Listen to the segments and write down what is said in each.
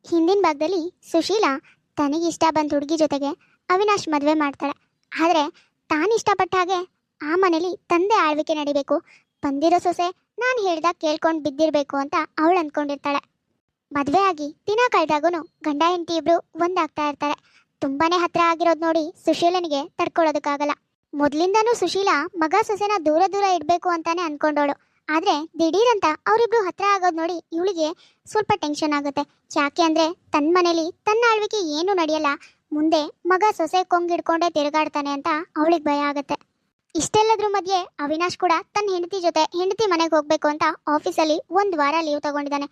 ಹಿಂದಿನ ಭಾಗದಲ್ಲಿ ಸುಶೀಲಾ ತನಗಿಷ್ಟ ಬಂದ ಹುಡುಗಿ ಜೊತೆಗೆ ಅವಿನಾಶ್ ಮದುವೆ ಮಾಡ್ತಾಳೆ. ಆದರೆ ತಾನು ಇಷ್ಟಪಟ್ಟ ಹಾಗೆ ಆ ಮನೇಲಿ ತಂದೆ ಆಳ್ವಿಕೆ ನಡಿಬೇಕು, ಬಂದಿರೋ ಸೊಸೆ ನಾನು ಹೇಳ್ದಾಗ ಕೇಳ್ಕೊಂಡು ಬಿದ್ದಿರಬೇಕು ಅಂತ ಅವಳು ಅಂದ್ಕೊಂಡಿರ್ತಾಳೆ. ಮದುವೆ ಆಗಿ ದಿನ ಕಳೆದಾಗೂ ಗಂಡ ಹೆಂಡತಿ ಇಬ್ರು ಒಂದಾಗ್ತಾ ಇರ್ತಾರೆ. ತುಂಬಾನೇ ಹತ್ರ ಆಗಿರೋದು ನೋಡಿ ಸುಶೀಲನಿಗೆ ತಡ್ಕೊಳ್ಳೋದಕ್ಕಾಗಲ್ಲ. ಮೊದಲಿಂದನೂ ಸುಶೀಲಾ ಮಗ ಸೊಸೆನ ದೂರ ದೂರ ಇಡಬೇಕು ಅಂತಾನೆ ಅನ್ಕೊಂಡವಳು. ಆದರೆ ದಿಢೀರಂತ ಅವರಿಬ್ರು ಹತ್ರ ಆಗೋದು ನೋಡಿ ಇವಳಿಗೆ ಸ್ವಲ್ಪ ಟೆನ್ಷನ್ ಆಗುತ್ತೆ. ಯಾಕೆ ಅಂದರೆ ತನ್ನ ಮನೇಲಿ ತನ್ನ ಆಳ್ವಿಕೆ ಏನೂ ನಡೆಯಲ್ಲ, ಮುಂದೆ ಮಗ ಸೊಸೆ ಕೊಂಗಿಡ್ಕೊಂಡೇ ತಿರುಗಾಡ್ತಾನೆ ಅಂತ ಅವಳಿಗೆ ಭಯ ಆಗುತ್ತೆ. ಇಷ್ಟೆಲ್ಲದ್ರ ಮಧ್ಯೆ ಅವಿನಾಶ್ ಕೂಡ ತನ್ನ ಹೆಂಡತಿ ಮನೆಗೆ ಹೋಗಬೇಕು ಅಂತ ಆಫೀಸಲ್ಲಿ 1 ವಾರ ಲೀವ್ ತಗೊಂಡಿದ್ದಾನೆ.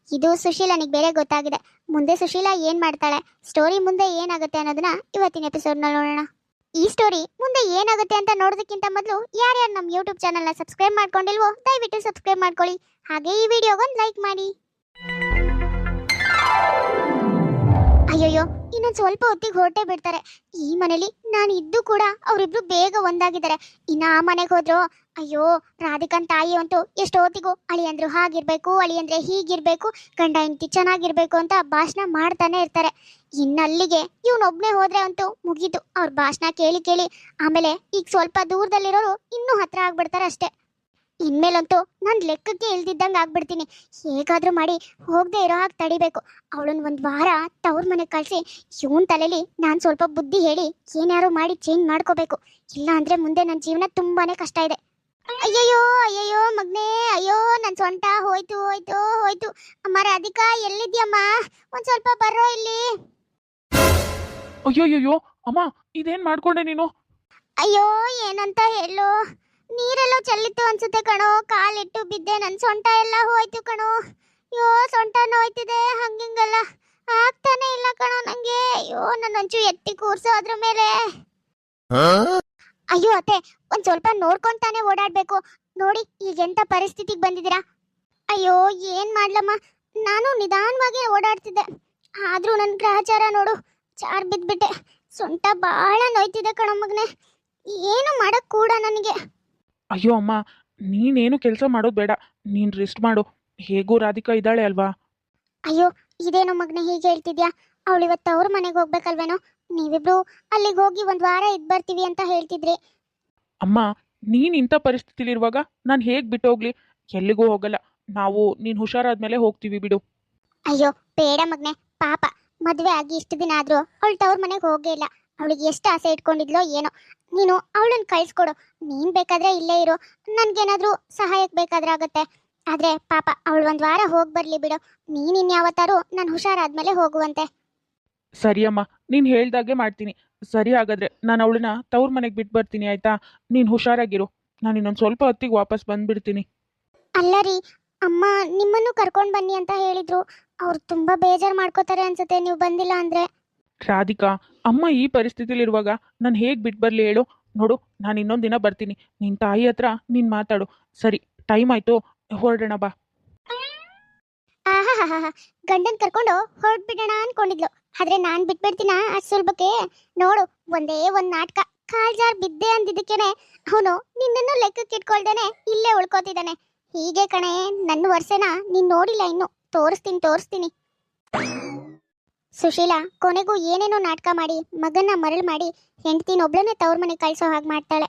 ಇದು ಸುಶೀಲನಿಗೆ ಬೇರೆ ಗೊತ್ತಾಗಿದೆ. ಮುಂದೆ ಸುಶೀಲಾ ಏನು ಮಾಡ್ತಾಳೆ, ಸ್ಟೋರಿ ಮುಂದೆ ಏನಾಗುತ್ತೆ ಅನ್ನೋದನ್ನ ಇವತ್ತಿನ ಎಪಿಸೋಡ್ನಲ್ಲಿ ನೋಡೋಣ. ಈ ಸ್ಟೋರಿ ಮುಂದೆ ಏನಾಗುತ್ತೆ ಅಂತ ನೋಡೋದಕ್ಕಿಂತ ಮೊದಲು ಯಾರ್ಯಾರು ನಮ್ಮ ಯೂಟ್ಯೂಬ್ ಚಾನಲ್ನ ಸಬ್ಸ್ಕ್ರೈಬ್ ಮಾಡ್ಕೊಂಡಿಲ್ವೋ ದಯವಿಟ್ಟು ಸಬ್ಸ್ಕ್ರೈಬ್ ಮಾಡ್ಕೊಳ್ಳಿ. ಹಾಗೆ ಈ ವಿಡಿಯೋಗೊಂದು ಲೈಕ್ ಮಾಡಿ. ಅಯ್ಯೋಯ್ಯೋ, ಇನ್ನೊಂದು ಸ್ವಲ್ಪ ಹೊತ್ತಿಗೆ ಹೊರಟೇ ಬಿಡ್ತಾರೆ. ಈ ಮನೇಲಿ ನಾನು ಇದ್ದು ಕೂಡ ಅವರಿಬ್ರು ಬೇಗ ಒಂದಾಗಿದ್ದಾರೆ. ಇನ್ನು ಆ ಮನೆಗೆ ಹೋದ್ರು ಅಯ್ಯೋ ರಾಧಿಕನ್ ತಾಯಿ ಅಂತೂ ಎಷ್ಟೊತ್ತಿಗೂ ಅಳಿಯಂದ್ರು ಹಾಗಿರ್ಬೇಕು, ಅಳಿಯಂದ್ರೆ ಹೀಗಿರ್ಬೇಕು, ಗಂಡ ಹೆಂಡತಿ ಚೆನ್ನಾಗಿರ್ಬೇಕು ಅಂತ ಭಾಷಣ ಮಾಡ್ತಾನೆ ಇರ್ತಾರೆ. ಇನ್ನಲ್ಲಿಗೆ ಇವನೊಬ್ನೇ ಹೋದ್ರೆ ಅಂತೂ ಮುಗೀತು. ಅವ್ರ ಭಾಷಣ ಕೇಳಿ ಕೇಳಿ ಆಮೇಲೆ ಈಗ ಸ್ವಲ್ಪ ದೂರದಲ್ಲಿರೋರು ಇನ್ನೂ ಹತ್ರ ಆಗ್ಬಿಡ್ತಾರೆ ಅಷ್ಟೇ. ಇನ್ಮೇಲಂತೂ ನಾನು ಲೆಕ್ಕಕ್ಕೆ ಇಲ್ದಿದ್ದಂಗೆ ಆಗ್ಬಿಡ್ತೀನಿ. ಹೇಗಾದ್ರೂ ಮಾಡಿ ಹೋಗದೆ ಇರೋ ಹಾಗೆ ತಡಿಬೇಕು. ಅವಳನ್ನ 1 ವಾರ ತವ್ರ ಮನೆಗೆ ಕಳಿಸಿ ಇವನ್ ತಲೆಯಲ್ಲಿ ನಾನು ಸ್ವಲ್ಪ ಬುದ್ಧಿ ಹೇಳಿ ಏನ್ಯಾರು ಮಾಡಿ ಚೇಂಜ್ ಮಾಡ್ಕೋಬೇಕು. ಇಲ್ಲ ಅಂದ್ರೆ ಮುಂದೆ ನನ್ನ ಜೀವನ ತುಂಬಾನೇ ಕಷ್ಟ ಇದೆ. ಅಯ್ಯಯ್ಯೋ ಅಯ್ಯಯ್ಯೋ ಮಗ್ನೇ, ಅಯ್ಯೋ ನನ್ನ ಸೊಂಟ ಹೋಯ್ತು ಹೋಯ್ತು ಹೋಯ್ತು. ಅಮ್ಮ ರಾಧಿಕಾ ಎಲ್ಲಿದ್ಯಮ್ಮ, ಒಂದ್ ಸ್ವಲ್ಪ ಬರ್ರೋ ಇಲ್ಲಿ. ಅಯ್ಯೋಯ್ಯೋ ಅಮ್ಮ, ಇದೇನ್ ಮಾಡ್ಕೊಂಡೆ ನೀನು? ಅಯ್ಯೋ ಏನಂತ ಹೇಳು, ನೀರೆಲ್ಲೋ ಚೆಲ್ಲಿತ್ತು ಅನ್ಸುತ್ತೆ ಕಣೋ, ಕಾಲಿಟ್ಟು ಬಿದ್ದೆ, ನನ್ನ ಸೊಂಟ ಎಲ್ಲ ಹೋಯ್ತು ಕಣೋ. ಅಯ್ಯೋ ಸೊಂಟ ನೋಯ್ತಿದೆ, ಹಂಗಿಂಗಲ್ಲ ಆಗ್ತಾನೆ ಇಲ್ಲ ಕಣೋ ನಂಗೆ. ಅಯ್ಯೋ ನನ್ನ ಒಂಚು ಎತ್ತಿ ಕೂರ್ಸೋ ಅದ್ರ ಮೇಲೆ. ಅಯ್ಯೋ ಅತ್ತೆ, ಒಂದ್ ಸ್ವಲ್ಪ ನೋಡ್ಕೊಂತಾನೆ ಓಡಾಡ್ಬೇಕು. ನೋಡಿ ಈಗ ಎಂತ ಪರಿಸ್ಥಿತಿಗೆ ಬಂದಿದ್ದೀರಾ. ಅಯ್ಯೋ ಏನ್ ಮಾಡ್ಲಮ್ಮ, ನಾನು ನಿಧಾನವಾಗಿ ಓಡಾಡ್ತಿದ್ದೆ, ಆದ್ರೂ ನನ್ನ ಗ್ರಹಚಾರ ನೋಡು ಚಾರ್ ಬಿದ್ಬಿಟ್ಟೆ. ಸೊಂಟ ಬಹಳ ನೋಯ್ತಿದೆ ಕಣೋ ಮಗನೆ, ಏನು ಮಾಡಕ್ ಕೂಡ ನನಗೆ. ಅಯ್ಯೋ ಅಮ್ಮ, ನೀನೇನು ಕೆಲಸ ಮಾಡೋದು ಬೇಡ, ನೀನ್ ರೆಸ್ಟ್ ಮಾಡು. ಹೇಗೂ ರಾಧಿಕಾ ಇದ್ದಾಳೆ ಅಲ್ವಾ? ಅಯ್ಯೋ ಇದೇನೋ ಮಗನೆ ಹೀಗೆ ಹೇಳ್ತಿದ್ಯಾ, ಅವಳು ಇವತ್ತು ಅವ್ರ ಮನೆಗೆ ಹೋಗ್ಬೇಕಲ್ವೇನೋ. ನೀವಿಬ್ರು ಅಲ್ಲಿಗೆ ಹೋಗಿ 1 ವಾರ ಇದ್ ಬರ್ತೀವಿ ಅಂತ ಹೇಳ್ತಿದ್ರಿ. ಅಮ್ಮ, ನೀನ್ ಇಂಥ ಪರಿಸ್ಥಿತಿಲಿರುವಾಗ ನಾನು ಹೇಗ್ ಬಿಟ್ಟು ಹೋಗ್ಲಿ? ಎಲ್ಲಿಗೂ ಹೋಗಲ್ಲ ನಾವು, ನೀನ್ ಹುಷಾರಾದ್ಮೇಲೆ ಹೋಗ್ತೀವಿ ಬಿಡು. ಅಯ್ಯೋ ಬೇಡ ಮಗನೆ, ಪಾಪ ಮದುವೆ ಆಗಿ ಇಷ್ಟು ದಿನ ಆದ್ರೂ ಅವಳು ತವ್ರ ಮನೆಗೆ ಹೋಗೇ ಇಲ್ಲ. ಅವಳಿಗೆ ಎಷ್ಟು ಆಸೆ ಇಟ್ಕೊಂಡಿದ್ಲೋ ಏನೋ. ನೀನು ಅವಳನ್ನ ಕಳಿಸ್ಕೊಡು, ನೀನ್ ಬೇಕಾದ್ರೆ ಇಲ್ಲೇ ಇರು, ನನ್ಗೇನಾದ್ರೂ ಸಹಾಯಕ್ಕೆ ಬೇಕಾದ್ರಾಗತ್ತೆ. ಆದ್ರೆ ಪಾಪ ಅವಳು 1 ವಾರ ಹೋಗಿ ಬರ್ಲಿ ಬಿಡು. ನೀನ್ ಇನ್ಯಾವತ್ತಾರು ನಾನು ಹುಷಾರಾದ್ಮೇಲೆ ಹೋಗುವಂತೆ. ಸರಿ ಅಮ್ಮ, ನೀನ್ ಹೇಳ್ದಾಗೆ ಮಾಡ್ತೀನಿ. ಸರಿ, ಹಾಗಾದ್ರೆ ನಾನು ಅವಳನ್ನ ತವ್ರ ಮನೆಗೆ ಬಿಟ್ಟು ಬರ್ತೀನಿ, ಆಯ್ತಾ? ನೀನ್ ಹುಷಾರಾಗಿರು, ನಾನು ಇನ್ನೊಂದು ಸ್ವಲ್ಪ ಹೊತ್ತಿಗೆ ವಾಪಸ್ ಬಂದ್ಬಿಡ್ತೀನಿ. ಅಲ್ಲ ರೀ, ಅಮ್ಮ ನಿಮ್ಮನ್ನು ಕರ್ಕೊಂಡು ಬನ್ನಿ ಅಂತ ಹೇಳಿದ್ರು. ಅವ್ರು ತುಂಬಾ ಬೇಜಾರು ಮಾಡ್ಕೋತಾರೆ ಅನ್ಸುತ್ತೆ ನೀವು ಬಂದಿಲ್ಲ ಅಂದ್ರೆ. ರಾಧಿಕಾ, ಅಮ್ಮ ಈ ಪರಿಸ್ಥಿತಿಲಿರುವಾಗ ನಾನು ಹೇಗೆ ಬಿಟ್ಟು ಬರಲಿ ಹೇಳು? ನೋಡು, ನಾನು ಇನ್ನೊಂದು ದಿನ ಬರ್ತೀನಿ. ನಿನ್ನ ತಾಯಿ ಹತ್ರ ನೀನು ಮಾತಾಡು. ಸರಿ, ಟೈಮ್ ಆಯಿತು, ಹೊರಡೋಣ ಬಾ. ಆಹಾ, ಗಂಡನ್ ಕರ್ಕೊಂಡು ಹೊರಡ್ಬಿಡೋಣ ಅನ್ಕೊಂಡಿದ್ಲು, ಆದ್ರೆ ನಾನ್ ಬಿಟ್ಬಿಡ್ತೀನ ಅಷ್ಟು ಸುಲಭಕ್ಕೆ? ನೋಡು, ಒಂದೇ ಒಂದ್ ನಾಟಕ, ಕಾಲ್ ಜಾರ್ ಬಿದ್ದೆ ಅಂದಿದ್ದಕ್ಕೇನೆ ಅವನು ನಿನ್ನನ್ನು ಲೆಕ್ಕಕ್ಕೆ ಇಟ್ಕೊಳ್ದೇನೆ ಇಲ್ಲೇ ಉಳ್ಕೋತಿದ್ದಾನೆ. ಹೀಗೆ ಕಣೆ ನನ್ನ ವರ್ಷನ ನೀನ್ ನೋಡಿಲ್ಲ ಇನ್ನು, ತೋರಿಸ್ತೀನಿ. ಸುಶೀಲಾ ಕೊನೆಗೂ ಏನೇನೋ ನಾಟಕ ಮಾಡಿ ಮಗನ್ನ ಮರಳು ಮಾಡಿ ಹೆಂಡತಿನೊಬ್ಳನ್ನೇ ತವ್ರ ಮನೆ ಕಳ್ಸೋ ಹಾಗೆ ಮಾಡ್ತಾಳೆ.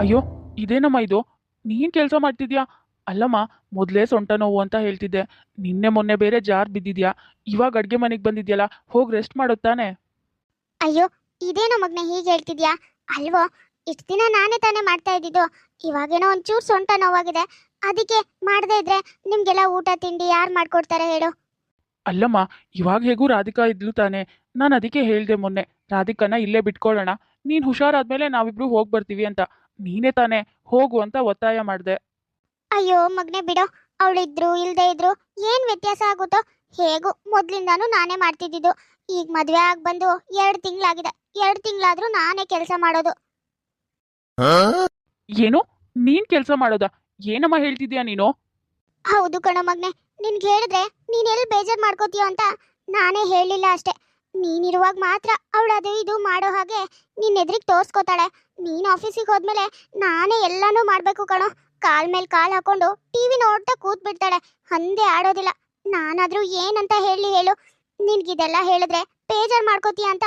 ಅಯ್ಯೋ, ಇದೇನಮ್ಮ ಇದು? ನೀನು ಕೆಲಸ ಮಾಡ್ತಿದ್ಯಾ? ಅಲ್ಲಮ್ಮ, ಮೊದಲೇ ಸೊಂಟ ನೋವು ಅಂತ ಹೇಳ್ತಿದ್ದೆ, ನಿನ್ನೆ ಮೊನ್ನೆ ಬೇರೆ ಜಾರ್ ಬಿದ್ದಿದ್ಯಾ, ಇವಾಗ ಅಡುಗೆ ಮನೆಗೆ ಬಂದಿದ್ಯಲ್ಲ, ಹೋಗಿ ರೆಸ್ಟ್ ಮಾಡುತ್ತಾನೆ. ಅಯ್ಯೋ ಇದೇನೋ ಮಗ್ನೆ ಹೀಗೆ ಹೇಳ್ತಿದ್ಯಾ? ಅಲ್ವೋ, ಇಷ್ಟು ದಿನ ನಾನೇ ತಾನೇ ಮಾಡ್ತಾ ಇದ್ದಿದ್ದು. ಇವಾಗೇನೋ ಒಂಚೂರು ಸೊಂಟ ನೋವಾಗಿದೆ, ಅದಕ್ಕೆ ಮಾಡದೇ ಇದ್ರೆ ನಿಮ್ಗೆಲ್ಲ ಊಟ ತಿಂಡಿ ಯಾರು ಮಾಡ್ಕೊಡ್ತಾರೆ ಹೇಳು? ಅಲ್ಲಮ್ಮ, ಇವಾಗ ಹೇಗೂ ರಾಧಿಕಾ ಇದ್ಲು ತಾನೆ, ನಾನು ಅದಕ್ಕೆ ಹೇಳ್ದೆ ಮೊನ್ನೆ, ರಾಧಿಕಾನ ಇಲ್ಲೇ ಬಿಟ್ಕೊಳ್ಳೋಣ, ನೀನು ಹುಷಾರಾದ್ಮೇಲೆ ನಾವಿಬ್ರು ಹೋಗಿ ಬರ್ತೀವಿ ಅಂತ. ನೀನೇ ತಾನೇ ಹೋಗು ಅಂತ ಒತ್ತಾಯ ಮಾಡಿದೆ. ಅಯ್ಯೋ ಮಗ್ನೆ ಬಿಡೋ, ಅವಳಿದ್ರು ಇಲ್ದೇ ಇದ್ರು ಏನ್ ವ್ಯತ್ಯಾಸ ಆಗುತ್ತೋ? ಹೇಗೂ ಮೊದ್ಲಿಂದಾನು ನಾನೇ ಮಾಡ್ತಿದ್ದಿದ್ದು. ಈಗ ಮದ್ವೆ ಆಗಿ ಬಂದು 2 ತಿಂಗಳಾಗಿದೆ, 2 ತಿಂಗಳಾದ್ರೂ ನಾನೇ ಕೆಲಸ ಮಾಡೋದು. ಏನು? ನೀನ್ ಕೆಲಸ ಮಾಡೋದಾ? ಏನಮ್ಮ ಹೇಳ್ತಿದ್ಯಾ ನೀನು? ಹೌದು ಕಣೋ ಮಗ್ನೆ, ನಿನ್ಗೆ ಹೇಳಿದ್ರೆ ನೀನ್ ಎಲ್ಲಿ ಬೇಜಾರ್ ಮಾಡ್ಕೋತೀಯೋ ಅಂತ ನಾನೇ ಹೇಳಿಲ್ಲ ಅಷ್ಟೇ. ನೀನಿರುವಾಗ ಮಾತ್ರ ಅವಳು ಅದು ಇದು ಮಾಡೋ ಹಾಗೆ ನಿನ್ನ ಎದುರಿಗೆ ತೋರಿಸ್ಕೋತಾಳೆ. ನೀನ್ ಆಫೀಸಿಗೆ ಹೋದ್ಮೇಲೆ ನಾನೇ ಎಲ್ಲಾನು ಮಾಡ್ಬೇಕು ಕಣೋ. ಕಾಲ್ ಮೇಲೆ ಕಾಲ್ ಹಾಕೊಂಡು ಟಿವಿ ನೋಡ್ತಾ ಕೂತ್ ಬಿಡ್ತಾಳೆ. ಹಂದೆ ಆಡೋದಿಲ್ಲ. ನಾನಾದ್ರೂ ಏನಂತ ಹೇಳು, ನಿನ್ಗಿದೆಲ್ಲ ಹೇಳಿದ್ರೆ ಬೇಜಾರ್ ಮಾಡ್ಕೋತೀಯ ಅಂತ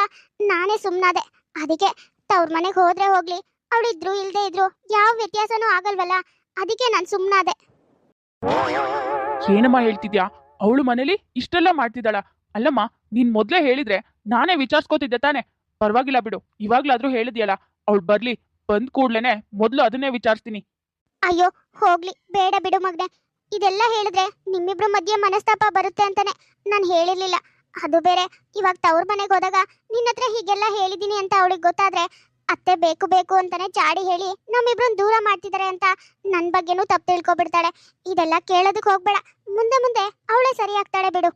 ನಾನೇ ಸುಮ್ನಾದೆ. ಅದಕ್ಕೆ ತವ್ರ ಮನೆಗೆ ಹೋದ್ರೆ ಹೋಗ್ಲಿ, ಅವಳಿದ್ರು ಇಲ್ದೇ ಇದ್ರು ಯಾವ ವ್ಯತ್ಯಾಸನೂ ಆಗಲ್ವಲ್ಲ, ಅದಕ್ಕೆ ನಾನು ಸುಮ್ನಾದೆ. ಏನಮ್ಮ ಹೇಳ್ತಿದ್ಯಾ? ಅವಳು ಮನೇಲಿ ಇಷ್ಟೆಲ್ಲ ಮಾಡ್ತಿದ್ದಾಳ? ಅಲ್ಲಮ್ಮ, ನೀನ್ ಮೊದ್ಲೇ ಹೇಳಿದ್ರೆ ನಾನೇ ವಿಚಾರಿಸ್ಕೋತಿದ್ದೆ ತಾನೆ. ಪರವಾಗಿಲ್ಲ ಬಿಡು, ಇವಾಗ್ಲಾದ್ರೂ ಹೇಳಿದ್ಯಲ್ಲ. ಅವಳು ಬರ್ಲಿ, ಬಂದ್ ಕೂಡ್ಲೇನೆ ಮೊದ್ಲು ಅದನ್ನೇ ವಿಚಾರಿಸ್ತೀನಿ. ಅಯ್ಯೋ ಹೋಗ್ಲಿ, ಬೇಡ ಬಿಡು ಮಗ್ನೆ. ಇದೆಲ್ಲ ಹೇಳಿದ್ರೆ ನಿಮ್ಮಿಬ್ರು ಮಧ್ಯೆ ಮನಸ್ತಾಪ ಬರುತ್ತೆ ಅಂತಾನೆ ನಾನು ಹೇಳಿರ್ಲಿಲ್ಲ. ಅದು ಬೇರೆ, ಇವಾಗ ತವ್ರ ಮನೆಗೆ ಹೋದಾಗ ನಿನ್ನ ಹತ್ರ ಹೀಗೆಲ್ಲ ಹೇಳಿದೀನಿ ಅಂತ ಅವಳಿಗೆ ಗೊತ್ತಾದ್ರೆ ಅತ್ತೆ ಬೇಕು ಬೇಕು ಅಂತಾನೆ ಚಾಡಿ ಹೇಳಿ ನಮ್ಮಿಬ್ರನ್ನ ದೂರ ಮಾಡ್ತಿದ್ದಾರೆ ಅಂತ ನನ್ನ ಬಗ್ಗೆನೂ ತಪ್ಪು ತಿಳ್ಕೊಬಿಡ್ತಾಳೆ. ಇದೆಲ್ಲ ಕೇಳೋದಕ್ಕೆ ಹೋಗ್ಬೇಡ. ಮುಂದೆ ಮುಂದೆ ಅವಳೇ ಸರಿ ಆಗ್ತಾಳೆ ಬಿಡು.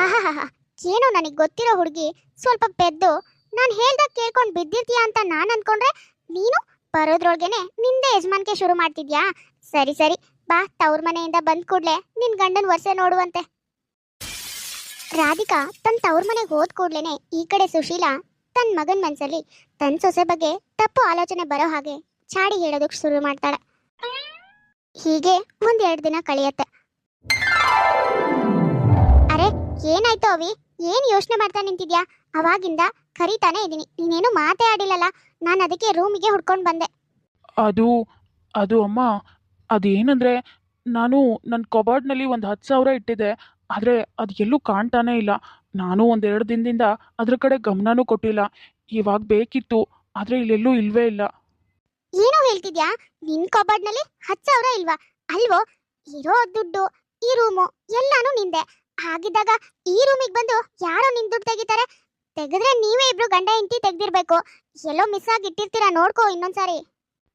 ಆಹಾಹಾ, ಏನೋ ನನಗೆ ಗೊತ್ತಿರೋ ಹುಡುಗಿ ಸ್ವಲ್ಪ ಪೆದ್ದು ನಾನು ಹೇಳ್ದಾಗ ಕೇಳ್ಕೊಂಡು ಬಿದ್ದಿರ್ತೀಯ ಅಂತ ನಾನು ಅನ್ಕೊಂಡ್ರೆ ನೀನು ಬರೋದ್ರೊಳಗೇನೆ ನಿಂದೆ ಯಜಮಾನ್ಕೆ ಶುರು ಮಾಡ್ತಿದ್ಯಾ? ಸರಿ ಸರಿ, ಬಾ, ತವ್ರ ಮನೆಯಿಂದ ಬಂದ್ ಕೂಡ್ಲೆ ನಿನ್ ಗಂಡನ್ ವರ್ಷೆ ನೋಡುವಂತೆ. ರಾಧಿಕಾ ತನ್ನ ತವ್ರ ಮನೆಗೆ ಹೋದ್ ಕೂಡ್ಲೇನೆ ಈ ಕಡೆ ಸುಶೀಲಾ ತನ್ನ ಮಗನ ಮನ್ಸಲ್ಲಿ ತನ್ನ ಸೊಸೆ ಬಗ್ಗೆ ತಪ್ಪು ಆಲೋಚನೆ ಬರೋ ಹಾಗೆ ಚಾಡಿ ಹೇಳೋದಕ್ಕೆ ಶುರು ಮಾಡ್ತಾಳೆ. ಹೀಗೆ 1-2 ದಿನ ಕಳೆಯತ್ತೆ. ಅರೆ, ಏನಾಯ್ತು ಅವಿ? ಏನ್ ಯೋಚನೆ ಮಾಡ್ತಾ ನಿಂತಿದ್ಯಾ? ಅವಾಗಿಂದ ಕರೀತಾನೆ ಇದೀನಿ, ನೀನೇನು ಮಾತೇ ಆಡಿಲ್ಲಲ್ಲ. ನಾನು ಅದಕ್ಕೆ ರೂಮಿಗೆ ಹುಡ್ಕೊಂಡು ಬಂದೆ. ಅದು ಅಮ್ಮ, ಅದೇನಂದ್ರೆ ನಾನು ನನ್ನ ಕಬಾರ್ಡ್ನಲ್ಲಿ ಒಂದು 10,000 ಇಟ್ಟಿದ್ದೆ. ಆದರೆ ಅದು ಎಲ್ಲೂ ಕಾಣ್ತಾನೇ ಇಲ್ಲ. ನಾನು 1-2 ದಿನದಿಂದ ಅದ್ರ ಕಡೆ ಗಮನನೂ ಕೊಟ್ಟಿಲ್ಲ. ಇವಾಗ ಬೇಕಿತ್ತು, ಆದರೆ ಇಲ್ಲೆಲ್ಲೂ ಇಲ್ವೇ ಇಲ್ಲ. ಏನೋ ಹೇಳ್ತಿದ್ಯಾ? ನಿನ್ ಕಬಾರ್ಡ್ನಲ್ಲಿ 10,000 ಇಲ್ವಾ? ಅಲ್ವೋ, ಇರೋ ದುಡ್ಡು ಈ ರೂಮು ಎಲ್ಲಾನು ನಿಂದೆ. ಹಾಗಿದ್ದಾಗ ಈ ರೂಮಿಗೆ ಬಂದು ಯಾರೋ ನಿನ್ ದುಡ್ಡು ತೆಗಿತಾರೆ? ತೆಗೆದ್ರೆ ನೀವೇ ಇಬ್ರು ಗಂಡ ಹೆಂಡತಿ ತೆಗ್ದಿರ್ಬೇಕು. ಎಲ್ಲೋ ಮಿಸ್ ಆಗಿ ಇಟ್ಟಿರ್ತೀರಾ, ನೋಡ್ಕೋ ಇನ್ನೊಂದ್ಸಾರಿ.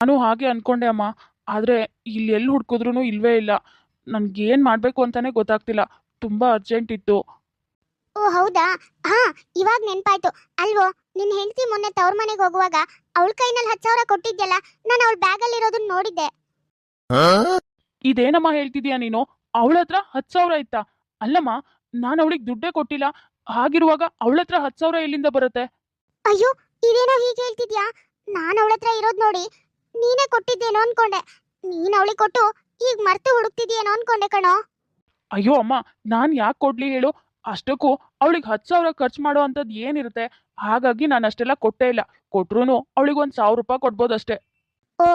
ನಾನು ಹಾಗೆ ಅನ್ಕೊಂಡೆ ಅಮ್ಮ, ಆದರೆ ಇಲ್ಲಿ ಎಲ್ಲಿ ಹುಡ್ಕಿದ್ರೂ ಇಲ್ವೇ ಇಲ್ಲ. ನನ್ಗೇನು ಮಾಡಬೇಕು ಅಂತಾನೆ ಗೊತ್ತಾಗ್ತಿಲ್ಲ. ತುಂಬ ಅರ್ಜೆಂಟ್ ಇತ್ತು. ಓ ಹೌದಾ? ಹಾ, ಇವಾಗ ನೆನ್ಪಾಯ್ತು. ಅಲ್ವೋ, ನಿನ್ ಹೆಂಡತಿ ಮೊನ್ನೆ ತವ್ರ ಮನೆಗೆ ಹೋಗುವಾಗ ಅವಳ ಕೈನಲ್ಲಿ 10,000 ಕೊಟ್ಟಿದ್ಯಲ್ಲ, ನಾನು ಅವಳ ಬ್ಯಾಗಲ್ಲಿರೋದನ್ನ ನೋಡಿದ್ದೆ. ಇದೇನಮ್ಮ ಹೇಳ್ತಿದ್ಯಾ ನೀನು? ಅವಳ ಹತ್ರ 10,000 ಇತ್ತಾ? ಅಲ್ಲಮ್ಮ, ನಾನು ಅವಳಿಗೆ ದುಡ್ಡೇ ಕೊಟ್ಟಿಲ್ಲ. ಹಾಗಿರುವಾಗ ಅವಳ ಹತ್ರ 10,000 ಎಲ್ಲಿಂದ ಬರುತ್ತೆ? ಅಯ್ಯೋ, ಇದೇನೋ ಹೀಗೆ ಹೇಳ್ತಿದ್ಯಾ? ನಾನು ಅವಳ ಹತ್ರ ಇರೋದ್ ನೋಡಿ ನೀನೇ ಕೊಟ್ಟಿದ್ದೇನೋ ಅನ್ಕೊಂಡೆ. ನೀನ್ ಅವಳಿಗೆ ಕೊಟ್ಟು ಈಗ ಮರ್ತು ಹುಡುಕ್ತಿದ್ಯೇನೋ ಅನ್ಕೊಂಡೆ ಕಣೋ. ಅಯ್ಯೋ ಅಮ್ಮ, ನಾನು ಯಾಕೆ ಕೊಡ್ಲಿ ಹೇಳು? ಅಷ್ಟಕ್ಕೂ ಅವಳಿಗೆ 10,000 ಖರ್ಚು ಮಾಡೋ ಅಂಥದ್ದು ಏನಿರುತ್ತೆ? ಹಾಗಾಗಿ ನಾನು ಅಷ್ಟೆಲ್ಲ ಕೊಟ್ಟೇ ಇಲ್ಲ. ಕೊಟ್ರು ಅವಳಿಗೆ ಒಂದು 1,000 ರೂಪಾಯಿ ಕೊಡ್ಬೋದಷ್ಟೇ. ಓ,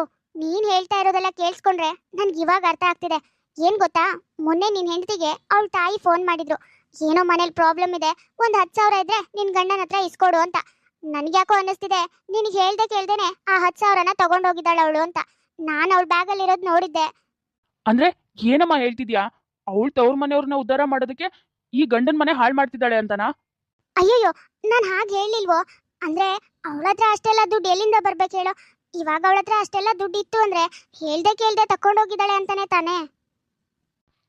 ನೀನ್ ಹೇಳ್ತಾ ಇರೋದೆಲ್ಲ ಕೇಳಿಸ್ಕೊಂಡ್ರೆ ನನ್ಗೆ ಇವಾಗ ಅರ್ಥ ಆಗ್ತಿದೆ. ಏನ್ ಗೊತ್ತಾ, ಮೊನ್ನೆ ನಿನ್ ಹೆಂಡತಿಗೆ ಅವಳ ತಾಯಿ ಫೋನ್ ಮಾಡಿದ್ರು. ಏನೋ ಮನೇಲಿ ಪ್ರಾಬ್ಲಮ್ ಇದೆ, ಒಂದು 10,000 ಇದ್ರೆ ನಿನ್ ಗಂಡನ ಹತ್ರ ಇಸ್ಕೊಡು ಅಂತ. ನನ್ಗ್ಯಾಕೋ ಅನ್ನಿಸ್ತಿದೆ ನಿನಗೆ ಹೇಳ್ದೆ ಕೇಳ್ದೇನೆ ಆ 10,000ನ ತಗೊಂಡೋಗಿದ್ದಾಳೆ ಅವಳು ಅಂತ. ನಾನು ಅವಳ ಬ್ಯಾಗಲ್ಲಿ ಇರೋದು ನೋಡಿದ್ದೆ. ಅಂದ್ರೆ ಏನಮ್ಮ ಹೇಳ್ತಿದ್ಯಾ? ಅವಳು ತವ್ರ ಮನೆಯವ್ರನ್ನ ಉದ್ಧಾರ ಮಾಡೋದಕ್ಕೆ ಈ ಗಂಡನ ಮನೆ ಹಾಳು ಮಾಡ್ತಿದ್ದಾಳೆ ಅಂತನಾ? ಅಯ್ಯಯ್ಯೋ, ನಾನು ಹಾಗೆ ಹೇಳಿಲ್ವೋ. ಅಂದ್ರೆ ಅವಳ ಹತ್ರ ಅಷ್ಟೆಲ್ಲ ದುಡ್ಡು ಎಲ್ಲಿಂದ ಬರ್ಬೇಕು ಹೇಳೋ? ಇವಾಗ ಅವಳ ಹತ್ರ ಅಷ್ಟೆಲ್ಲ ದುಡ್ಡು ಇತ್ತು ಅಂದ್ರೆ ಹೇಳ್ದೆ ಕೇಳ್ದೆ ತಕೊಂಡೋಗಿದ್ದಾಳೆ ಅಂತಾನೆ ತಾನೇ.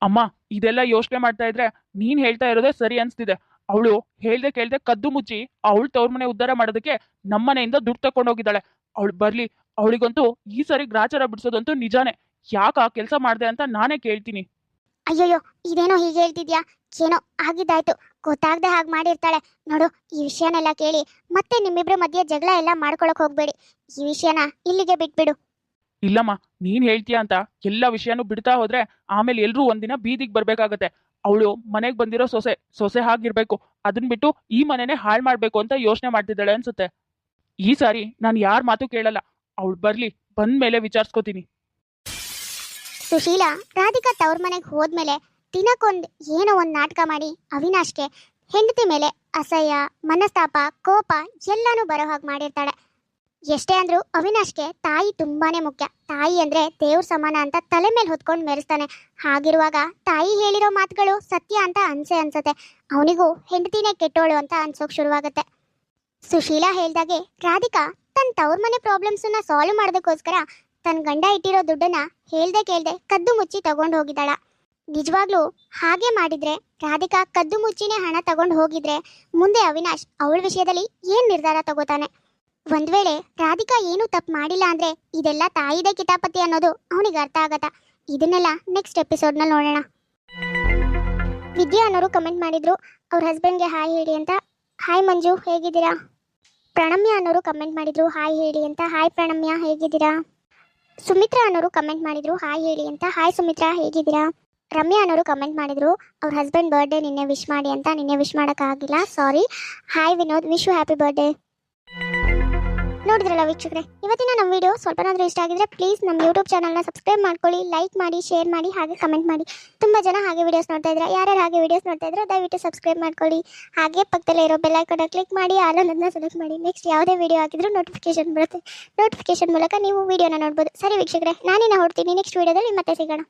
ಅಮ್ಮ, ಇದೆಲ್ಲ ಯೋಚನೆ ಮಾಡ್ತಾ ಇದ್ರೆ ನೀನ್ ಹೇಳ್ತಾ ಇರೋದೇ ಸರಿ ಅನ್ಸ್ತಿದೆ. ಅವಳು ಹೇಳ್ದೆ ಕೇಳ್ದೆ ಕದ್ದು ಮುಚ್ಚಿ ಅವಳು ತವ್ರ ಮನೆ ಉದ್ಧಾರ ಮಾಡೋದಕ್ಕೆ ನಮ್ಮನೆಯಿಂದ ದುಡ್ಡು ತಕೊಂಡೋಗಿದ್ದಾಳೆ. ಅವಳು ಬರ್ಲಿ, ಅವಳಿಗಂತೂ ಈ ಸರಿ ಗ್ರಾಚಾರ ಬಿಡಿಸೋದಂತೂ ನಿಜಾನೇ. ಯಾಕೆ ಆ ಕೆಲಸ ಮಾಡ್ದೆ ಅಂತ ನಾನೇ ಕೇಳ್ತೀನಿ. ಅಯ್ಯಯ್ಯೋ, ಇದೇನೋ ಹೀಗೆ ಹೇಳ್ತಿದ್ಯಾ? ಏನೋ ಆಗಿದ್ದಾಯ್ತು, ಗೊತ್ತಾಗದೆ ಹಾಗೆ ಮಾಡಿರ್ತಾಳೆ ನೋಡು. ಈ ವಿಷಯನೆಲ್ಲ ಕೇಳಿ ಮತ್ತೆ ನಿಮ್ಮಿಬ್ರ ಮಧ್ಯೆ ಜಗಳ ಎಲ್ಲ ಮಾಡ್ಕೊಳಕ್ ಹೋಗ್ಬೇಡಿ. ಈ ವಿಷಯನ ಇಲ್ಲಿಗೆ ಬಿಟ್ಬಿಡು. ಇಲ್ಲಮ್ಮ, ನೀನ್ ಹೇಳ್ತೀಯ ಅಂತ ಎಲ್ಲ ವಿಷಯನೂ ಬಿಡ್ತಾ ಹೋದ್ರೆ ಆಮೇಲೆ ಎಲ್ರೂ ಒಂದಿನ ಬೀದಿಗೆ ಬರ್ಬೇಕಾಗತ್ತೆ. ಅವಳು ಮನೆಗೆ ಬಂದಿರೋ ಸೊಸೆ ಹಾಗಿರ್ಬೇಕು. ಅದನ್ ಬಿಟ್ಟು ಈ ಮನೆನೇ ಹಾಳು ಮಾಡ್ಬೇಕು ಅಂತ ಯೋಚನೆ ಮಾಡ್ತಿದ್ದಾಳೆ ಅನ್ಸುತ್ತೆ. ಈ ಸಾರಿ ನಾನು ಯಾರ ಮಾತು ಕೇಳಲ್ಲ. ಅವಳು ಬರ್ಲಿ, ಬಂದ್ಮೇಲೆ ವಿಚಾರಿಸ್ಕೋತೀನಿ. ಸುಶೀಲಾ ರಾಧಿಕಾ ತವ್ರ ಮನೆಗೆ ಹೋದ್ಮೇಲೆ ದಿನಕ್ಕೊಂದು ಏನೋ ಒಂದು ನಾಟಕ ಮಾಡಿ ಅವಿನಾಶ್ಗೆ ಹೆಂಡತಿ ಮೇಲೆ ಅಸಹ್ಯ, ಮನಸ್ತಾಪ, ಕೋಪ ಎಲ್ಲಾನು ಬರೋ ಹಾಗೆ ಮಾಡಿರ್ತಾಳೆ. ಎಷ್ಟೇ ಅಂದ್ರೂ ಅವಿನಾಶ್ಗೆ ತಾಯಿ ತುಂಬಾನೇ ಮುಖ್ಯ. ತಾಯಿ ಅಂದ್ರೆ ದೇವ್ರ ಸಮಾನ ಅಂತ ತಲೆ ಮೇಲೆ ಹೊತ್ಕೊಂಡು ಮೆರೆಸ್ತಾನೆ. ಹಾಗಿರುವಾಗ ತಾಯಿ ಹೇಳಿರೋ ಮಾತುಗಳು ಸತ್ಯ ಅಂತ ಅನ್ಸತ್ತೆ. ಅವನಿಗೂ ಹೆಂಡತಿನೇ ಕೆಟ್ಟೋಳು ಅಂತ ಅನ್ಸೋಕ್ ಶುರುವಾಗತ್ತೆ. ಸುಶೀಲಾ ಹೇಳ್ದಾಗೆ ರಾಧಿಕಾ ತನ್ನ ತವ್ರ ಮನೆ ಪ್ರಾಬ್ಲಮ್ಸನ್ನ ಸಾಲ್ವ್ ಮಾಡೋದಕ್ಕೋಸ್ಕರ ತನ್ನ ಗಂಡ ಇಟ್ಟಿರೋ ದುಡ್ಡನ್ನ ಹೇಳ್ದೆ ಕೇಳ್ದೆ ಕದ್ದು ಮುಚ್ಚಿ ತಗೊಂಡು ಹೋಗಿದ್ದಾಳ. ನಿಜವಾಗ್ಲೂ ಹಾಗೆ ಮಾಡಿದ್ರೆ, ರಾಧಿಕಾ ಕದ್ದು ಮುಚ್ಚಿನೇ ಹಣ ತಗೊಂಡು ಹೋಗಿದ್ರೆ ಮುಂದೆ ಅವಿನಾಶ್ ಅವಳ ವಿಷಯದಲ್ಲಿ ಏನ್ ನಿರ್ಧಾರ ತಗೋತಾನೆ? ಒಂದ್ ವೇಳೆ ರಾಧಿಕಾ ಏನೂ ತಪ್ಪು ಮಾಡಿಲ್ಲ ಅಂದ್ರೆ ಇದೆಲ್ಲ ತಾಯಿದೇ ಕಿತಾಪತಿ ಅನ್ನೋದು ಅವನಿಗೆ ಅರ್ಥ ಆಗತ್ತ. ಇದನ್ನೆಲ್ಲ ನೆಕ್ಸ್ಟ್ ಎಪಿಸೋಡ್ನಲ್ಲಿ ನೋಡೋಣ. ವಿದ್ಯಾ ಅನ್ನೋರು ಕಮೆಂಟ್ ಮಾಡಿದ್ರು ಅವ್ರ ಹಸ್ಬೆಂಡ್ಗೆ ಹಾಯ್ ಹೇಳಿ ಅಂತ. ಹಾಯ್ ಮಂಜು, ಹೇಗಿದ್ದೀರಾ? ಪ್ರಣಮ್ಯ ಅನ್ನೋರು ಕಮೆಂಟ್ ಮಾಡಿದ್ರು ಹಾಯ್ ಹೇಳಿ ಅಂತ. ಹಾಯ್ ಪ್ರಣಮ್ಯ, ಹೇಗಿದ್ದೀರಾ? ಸುಮಿತ್ರಾ ಅನ್ನೋರು ಕಮೆಂಟ್ ಮಾಡಿದ್ರು ಹಾಯ್ ಹೇಳಿ ಅಂತ. ಹಾಯ್ ಸುಮಿತ್ರಾ, ಹೇಗಿದ್ದೀರಾ? ರಮ್ಯಾ ಅನ್ನೋರು ಕಮೆಂಟ್ ಮಾಡಿದ್ರು ಅವ್ರ ಹಸ್ಬೆಂಡ್ ಬರ್ಡೇ ನಿನ್ನೆ ವಿಶ್ ಮಾಡಿ ಅಂತ. ನಿನ್ನೆ ವಿಶ್ ಮಾಡೋಕ್ಕಾಗಿಲ್ಲ, sorry. Hi Vinod, wish you happy birthday. ನೋಡಿದ್ರಲ್ಲ ವೀಕ್ಷಕರೇ, ಇವತ್ತಿನ ನಮ್ಮ ವಿಡಿಯೋ ಸ್ವಲ್ಪನಾದರೂ ಇಷ್ಟ ಆಗಿದ್ರೆ ಪ್ಲೀಸ್ ನಮ್ಮ ಯೂಟ್ಯೂಬ್ ಚಾನಲ್ನ ಸಬ್ಸ್ಕ್ರೈಬ್ ಮಾಡ್ಕೊಳ್ಳಿ, ಲೈಕ್ ಮಾಡಿ, ಶೇರ್ ಮಾಡಿ, ಹಾಗೆ ಕಮೆಂಟ್ ಮಾಡಿ. ತುಂಬ ಜನ ಹಾಗೆ ವಿಡಿಯೋಸ್ ನೋಡ್ತಾ ಇದ್ದಾರೆ. ಯಾರ್ಯಾರು ಹಾಗೆ ವಿಡಿಯೋಸ್ ನೋಡ್ತಾ ಇದ್ರೆ ದಯವಿಟ್ಟು ಸಬ್ಸ್ಕ್ರೈಬ್ ಮಾಡ್ಕೊಳ್ಳಿ. ಹಾಗೆ ಪಕ್ಕದಲ್ಲೇ ಇರೋ ಬೆಲ್ ಐಕಾನ್ ಕ್ಲಿಕ್ ಮಾಡಿ ಆಲ್ ಅನ್ನೋದನ್ನ ಸೆಲೆಕ್ಟ್ ಮಾಡಿ. ನೆಕ್ಸ್ಟ್ ಯಾವುದೇ ವಿಡಿಯೋ ಹಾಕಿದ್ರೂ ನೋಟಿಫಿಕೇಶನ್ ಬರುತ್ತೆ. ನೋಟಿಫಿಕೇಶನ್ ಮೂಲಕ ನೀವು ವಿಡಿಯೋನ ನೋಡ್ಬೋದು. ಸರಿ ವೀಕ್ಷಕರೇ, ನಾನಿನ್ನ ಹೊಡ್ತೀನಿ. ನೆಕ್ಸ್ಟ್ ವಿಡಿಯೋದಲ್ಲಿ ಮತ್ತೆ ಸಿಗೋಣ.